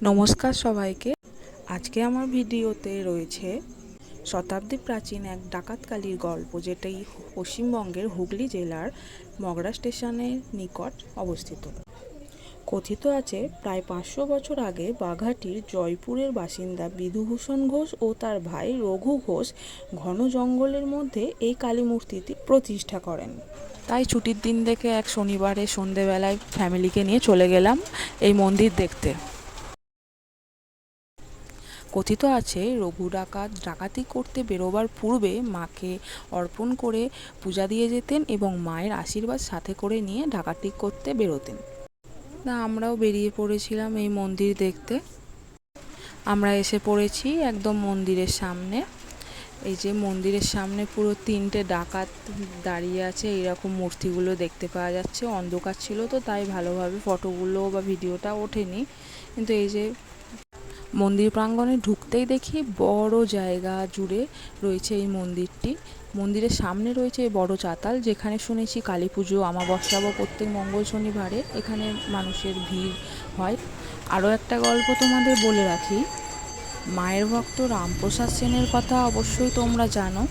নমস্কার সবাইকে। আজকে আমার ভিডিওতে রয়েছে শতাব্দী প্রাচীন এক ডাকাতকালীর গল্প, যেটাই পশ্চিমবঙ্গের হুগলি জেলার মগরা স্টেশনের নিকট অবস্থিত। কথিত আছে প্রায় 500 বছর আগে বাঘাটির জয়পুরের বাসিন্দা বিধুভূষণ ঘোষ ও তার ভাই রঘু ঘোষ ঘন জঙ্গলের মধ্যে এই কালী মূর্তিটি প্রতিষ্ঠা করেন। তাই ছুটির দিন দেখে এক শনিবারে সন্ধেবেলায় ফ্যামিলিকে নিয়ে চলে গেলাম এই মন্দির দেখতে। কথিত আছে রঘু ডাকাত ডাকাতি করতে বেরোবার পূর্বে মাকে অর্পণ করে পূজা দিয়ে যেতেন এবং মায়ের আশীর্বাদ সাথে করে নিয়ে ডাকাতি করতে বেরোতেন। না, আমরাও বেরিয়ে পড়েছিলাম এই মন্দির দেখতে। আমরা এসে পড়েছি একদম মন্দিরের সামনে। এই যে মন্দিরের সামনে পুরো 3টে ডাকাত দাঁড়িয়ে আছে, এইরকম মূর্তিগুলো দেখতে পাওয়া যাচ্ছে। অন্ধকার ছিল তো তাই ভালোভাবে ফটোগুলো বা ভিডিওটা ওঠেনি, কিন্তু এই যে মন্দির প্রাঙ্গণে ঢুকতেই দেখি বড় জায়গা জুড়ে রয়েছে এই মন্দিরটি। মন্দিরের সামনে রয়েছে বড় চাতাল, যেখানে শুনেছি কালী পুজো, অমাবস্যা বা প্রত্যেক মঙ্গল শনিবারে এখানে মানুষের ভিড় হয়। আরও একটা গল্প তোমাদের বলে রাখি, মায়ের ভক্ত রামপ্রসাদ সেনের কথা অবশ্যই তোমরা জানো,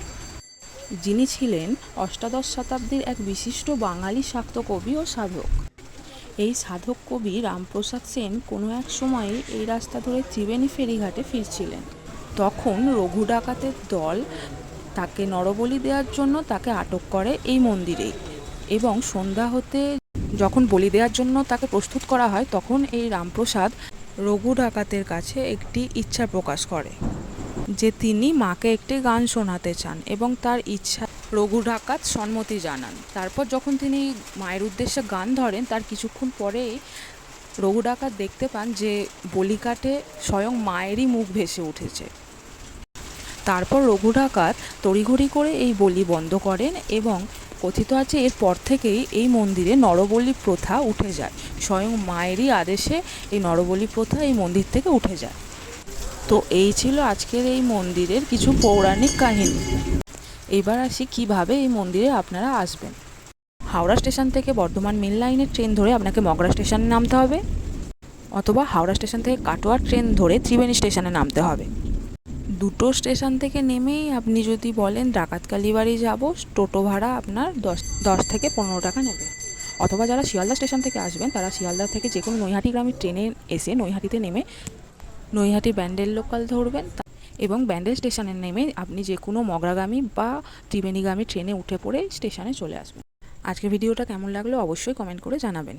যিনি ছিলেন অষ্টাদশ শতাব্দীর এক বিশিষ্ট বাঙালি শাক্ত কবি ও সাধক। এই সাধক কবি রামপ্রসাদ সেন কোনো এক সময়ে এই রাস্তা ধরে ত্রিবেণী ফেরিঘাটে ফিরছিলেন। তখন রঘু ডাকাতের দল তাকে নরবলি দেওয়ার জন্য তাকে আটক করে এই মন্দিরেই, এবং সন্ধ্যা হতে যখন বলি দেওয়ার জন্য তাকে প্রস্তুত করা হয়, তখন এই রামপ্রসাদ রঘু ডাকাতের কাছে একটি ইচ্ছা প্রকাশ করে যে তিনি মাকে একটি গান শোনাতে চান, এবং তার ইচ্ছা রঘু ডাকাত সম্মতি জানান। তারপর যখন তিনি মায়ের উদ্দেশ্যে গান ধরেন, তার কিছুক্ষণ পরেই রঘু ডাকাত দেখতে পান যে বলিকাটে স্বয়ং মায়েরই মুখ ভেসে উঠেছে। তারপর রঘু ডাকাত তড়িঘড়ি করে এই বলি বন্ধ করেন, এবং কথিত আছে এরপর থেকেই এই মন্দিরে নরবলি প্রথা উঠে যায়। স্বয়ং মায়েরই আদেশে এই নরবলি প্রথা এই মন্দির থেকে উঠে যায়। তো এই ছিল আজকের এই মন্দিরের কিছু পৌরাণিক কাহিনী। এবার আসি কিভাবে এই মন্দিরে আপনারা আসবেন। হাওড়া স্টেশন থেকে বর্ধমান মেন লাইনের ট্রেন ধরে আপনাকে মগরা স্টেশনে নামতে হবে, অথবা হাওড়া স্টেশন থেকে কাটোয়ার ট্রেন ধরে ত্রিবেণী স্টেশনে নামতে হবে। দুটো স্টেশন থেকে নেমেই আপনি যদি বলেন ডাকাতকালী বাড়ি যাব, টোটো ভাড়া আপনার 10 থেকে 15 টাকা নেবে। অথবা যারা শিয়ালদা স্টেশন থেকে আসবেন, তারা শিয়ালদা থেকে যে কোনো নৈহাটি গ্রামে ট্রেনে এসে নৈহাটিতে নেমে নৈহাটি ব্যান্ডেল লোকাল ধরবেন, এবং ব্যান্ডেল স্টেশনে নেমে আপনি যে কোনো মগরাগামী বা ত্রিবেণীগামী ট্রেনে উঠে পড়ে স্টেশনে চলে আসবেন। আজকের ভিডিওটা কেমন লাগলো অবশ্যই কমেন্ট করে জানাবেন।